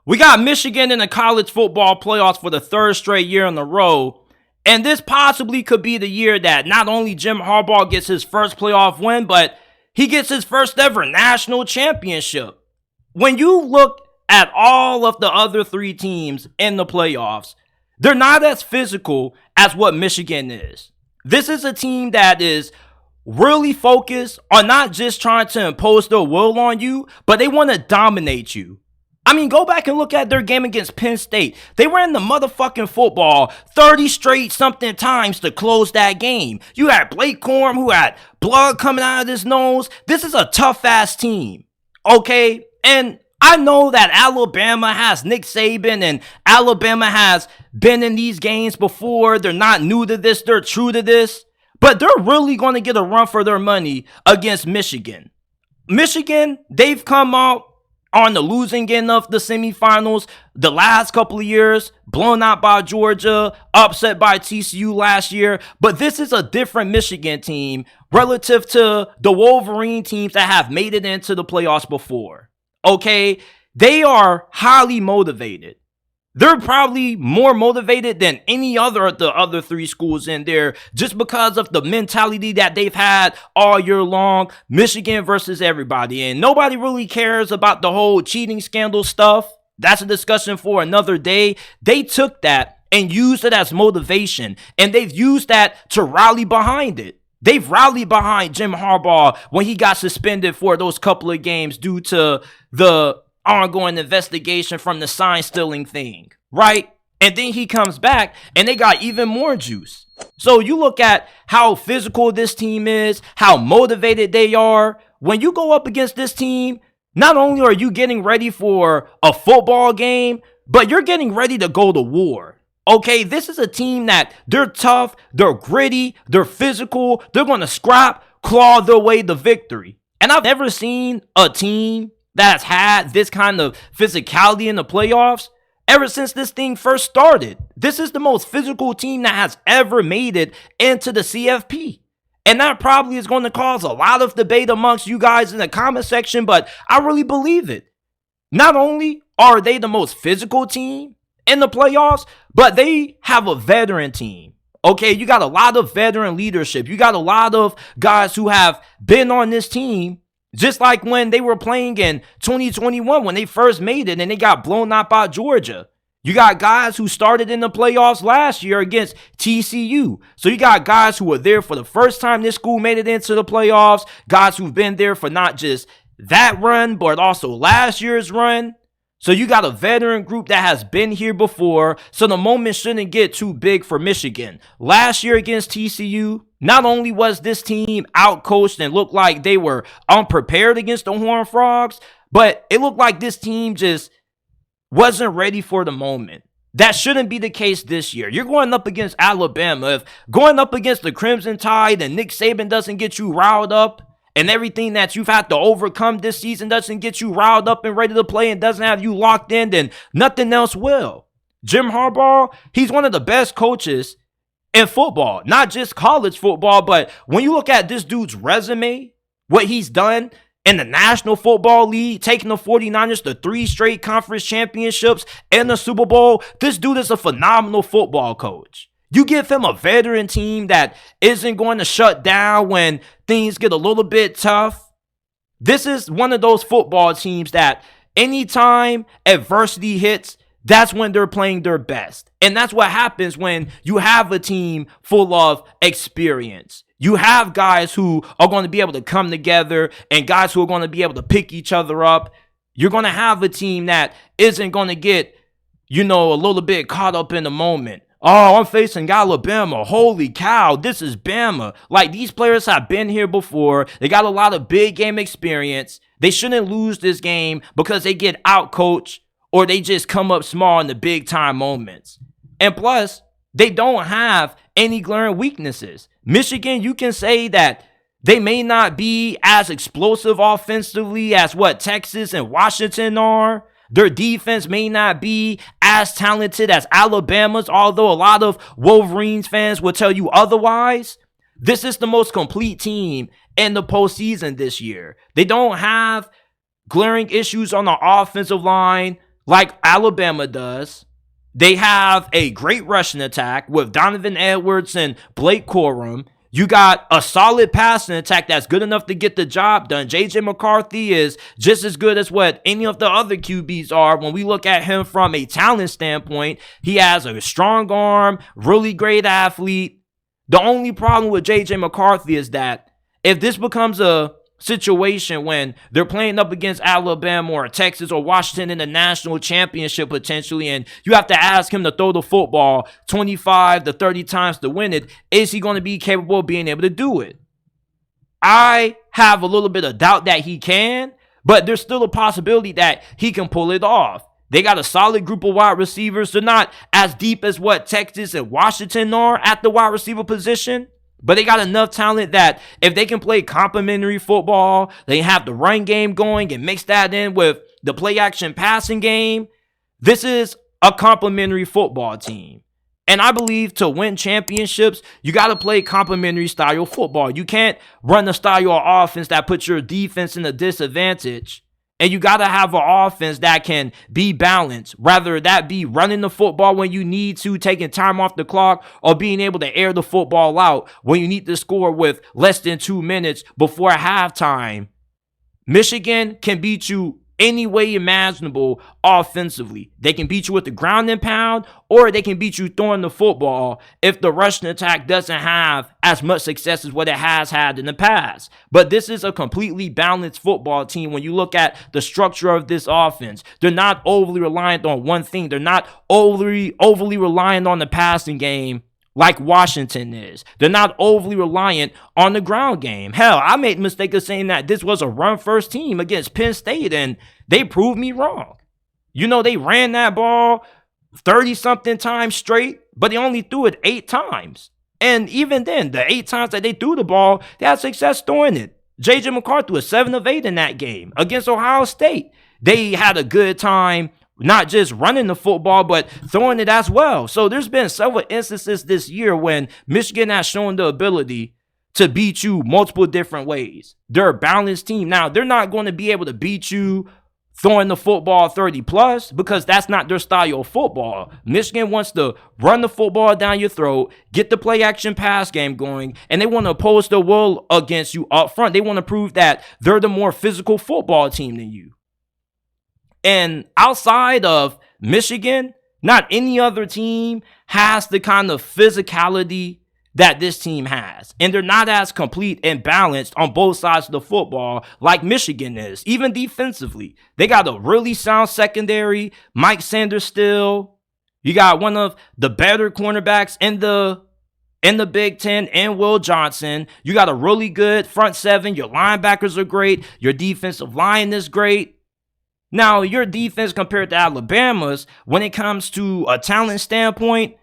We got Michigan in the college football playoffs for the third straight year in a row. And this possibly could be the year that not only Jim Harbaugh gets his first playoff win, but he gets his first ever national championship. When you look at all of the other three teams in the playoffs, they're not as physical as what Michigan is. This is a team that is really focused on not just trying to impose their will on you, but they want to dominate you. I mean, go back and look at their game against Penn State. They ran the motherfucking football 30 straight something times to close that game. You had Blake Corum who had blood coming out of his nose. This is a tough-ass team, okay? And I know that Alabama has Nick Saban and Alabama has been in these games before. They're not new to this. They're true to this. But they're really going to get a run for their money against Michigan. Michigan, they've come out on the losing end of the semifinals the last couple of years, blown out by Georgia, upset by TCU last year. But this is a different Michigan team relative to the Wolverine teams that have made it into the playoffs before. Okay, they are highly motivated. They're probably more motivated than any other of the other three schools in there just because of the mentality that they've had all year long. Michigan versus everybody. And nobody really cares about the whole cheating scandal stuff. That's a discussion for another day. They took that and used it as motivation. And they've used that to rally behind it. They've rallied behind Jim Harbaugh when he got suspended for those couple of games due to the ongoing investigation from the sign stealing thing, right? And then he comes back and they got even more juice. So you look at how physical this team is, how motivated they are. When you go up against this team, not only are you getting ready for a football game, but you're getting ready to go to war. Okay, this is a team that they're tough, they're gritty, they're physical, they're going to scrap, claw their way to victory. And I've never seen a team that's had this kind of physicality in the playoffs ever since this thing first started. This is the most physical team that has ever made it into the CFP. And that probably is going to cause a lot of debate amongst you guys in the comment section, but I really believe it. Not only are they the most physical team in the playoffs, but they have a veteran team. Okay, you got a lot of veteran leadership. You got a lot of guys who have been on this team. Just like when they were playing in 2021 when they first made it and they got blown out by Georgia. You got guys who started in the playoffs last year against TCU. So you got guys who were there for the first time this school made it into the playoffs. Guys who've been there for not just that run, but also last year's run. So you got a veteran group that has been here before. So the moment shouldn't get too big for Michigan. Last year against TCU, not only was this team outcoached and looked like they were unprepared against the Horned Frogs, but it looked like this team just wasn't ready for the moment. That shouldn't be the case this year. You're going up against Alabama. If going up against the Crimson Tide and Nick Saban doesn't get you riled up, and everything that you've had to overcome this season doesn't get you riled up and ready to play and doesn't have you locked in, then nothing else will. Jim Harbaugh, he's one of the best coaches in football, not just college football, but when you look at this dude's resume, what he's done in the National Football League, taking the 49ers to 3 straight conference championships and the Super Bowl, this dude is a phenomenal football coach. You give him a veteran team that isn't going to shut down when things get a little bit tough. This is one of those football teams that anytime adversity hits, that's when they're playing their best. And that's what happens when you have a team full of experience. You have guys who are going to be able to come together and guys who are going to be able to pick each other up. You're going to have a team that isn't going to get, a little bit caught up in the moment. Oh, I'm facing Alabama. Holy cow, this is Bama. Like, these players have been here before. They got a lot of big game experience. They shouldn't lose this game because they get outcoached or they just come up small in the big time moments. And plus, they don't have any glaring weaknesses. Michigan, you can say that they may not be as explosive offensively as what Texas and Washington are. Their defense may not be as talented as Alabama's, although a lot of Wolverines fans will tell you otherwise. This is the most complete team in the postseason this year. They don't have glaring issues on the offensive line like Alabama does. They have a great rushing attack with Donovan Edwards and Blake Corum. You got a solid passing attack that's good enough to get the job done. JJ McCarthy is just as good as what any of the other QBs are. When we look at him from a talent standpoint, he has a strong arm, really great athlete. The only problem with JJ McCarthy is that if this becomes a situation when they're playing up against Alabama or Texas or Washington in the national championship potentially, and you have to ask him to throw the football 25 to 30 times to win it, is he going to be capable of being able to do it? I have a little bit of doubt that he can, but there's still a possibility that he can pull it off. They got a solid group of wide receivers. They're not as deep as what Texas and Washington are at the wide receiver position, but they got enough talent that if they can play complementary football, they have the run game going and mix that in with the play action passing game. This is a complementary football team. And I believe to win championships, you got to play complementary style football. You can't run the style of offense that puts your defense in a disadvantage. And you got to have an offense that can be balanced, rather that be running the football when you need to, taking time off the clock, or being able to air the football out when you need to score with less than 2 minutes before halftime. Michigan can beat you any way imaginable offensively. They can beat you with the ground and pound, or they can beat you throwing the football if the rushing attack doesn't have as much success as what it has had in the past. But this is a completely balanced football team when you look at the structure of this offense. They're not overly reliant on one thing. They're not overly reliant on the passing game like Washington is. They're not overly reliant on the ground game. Hell, I made the mistake of saying that this was a run-first team against Penn State, and they proved me wrong. You know, they ran that ball 30-something times straight, but they only threw it 8 times. And even then, the 8 times that they threw the ball, they had success throwing it. JJ McCarthy was 7 of 8 in that game against Ohio State. They had a good time not just running the football, but throwing it as well. So there's been several instances this year when Michigan has shown the ability to beat you multiple different ways. They're a balanced team. Now, they're not going to be able to beat you throwing the football 30 plus because that's not their style of football. Michigan wants to run the football down your throat, get the play action pass game going, and they want to oppose the will against you up front. They want to prove that they're the more physical football team than you. And outside of Michigan, not any other team has the kind of physicality that this team has. And they're not as complete and balanced on both sides of the football like Michigan is, even defensively. They got a really sound secondary. Mike Sanders still. You got one of the better cornerbacks in the Big Ten, and Will Johnson. You got a really good front seven. Your linebackers are great. Your defensive line is great. Now, your defense compared to Alabama's, when it comes to a talent standpoint,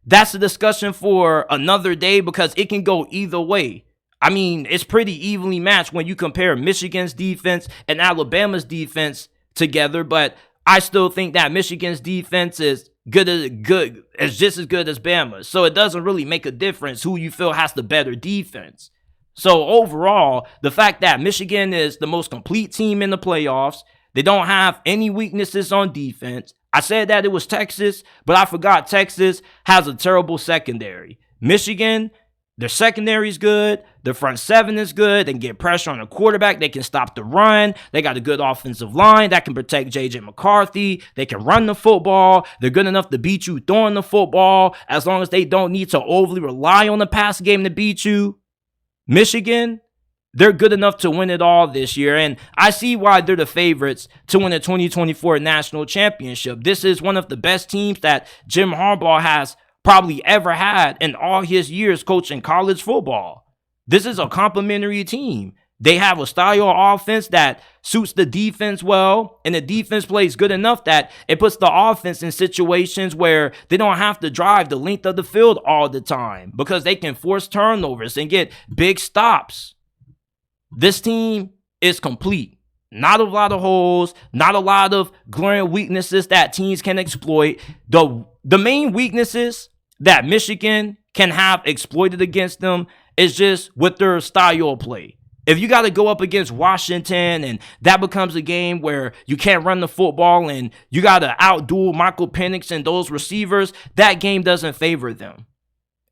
that's a discussion for another day because it can go either way. I mean, it's pretty evenly matched when you compare Michigan's defense and Alabama's defense together, but I still think that Michigan's defense is just as good as Bama's. So it doesn't really make a difference who you feel has the better defense. So overall, the fact that Michigan is the most complete team in the playoffs, they don't have any weaknesses on defense. I said that it was Texas, but I forgot Texas has a terrible secondary. Michigan, their secondary is good. Their front seven is good. They can get pressure on the quarterback. They can stop the run. They got a good offensive line that can protect JJ McCarthy. They can run the football. They're good enough to beat you throwing the football as long as they don't need to overly rely on the pass game to beat you. Michigan, they're good enough to win it all this year, and I see why they're the favorites to win the 2024 national championship. This is one of the best teams that Jim Harbaugh has probably ever had in all his years coaching college football. This is a complimentary team. They have a style of offense that suits the defense well, and the defense plays good enough that it puts the offense in situations where they don't have to drive the length of the field all the time because they can force turnovers and get big stops. This team is complete. Not a lot of holes, not a lot of glaring weaknesses that teams can exploit. The main weaknesses that Michigan can have exploited against them is just with their style of play. If you got to go up against Washington and that becomes a game where you can't run the football and you got to outduel Michael Penix and those receivers, that game doesn't favor them.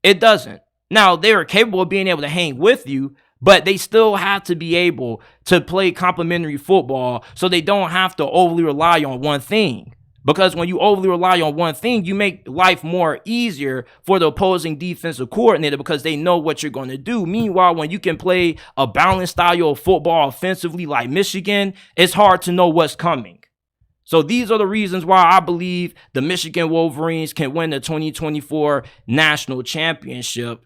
It doesn't. Now, they're capable of being able to hang with you, but they still have to be able to play complementary football so they don't have to overly rely on one thing. Because when you overly rely on one thing, you make life more easier for the opposing defensive coordinator because they know what you're going to do. Meanwhile, when you can play a balanced style of football offensively like Michigan, it's hard to know what's coming. So these are the reasons why I believe the Michigan Wolverines can win the 2024 national championship.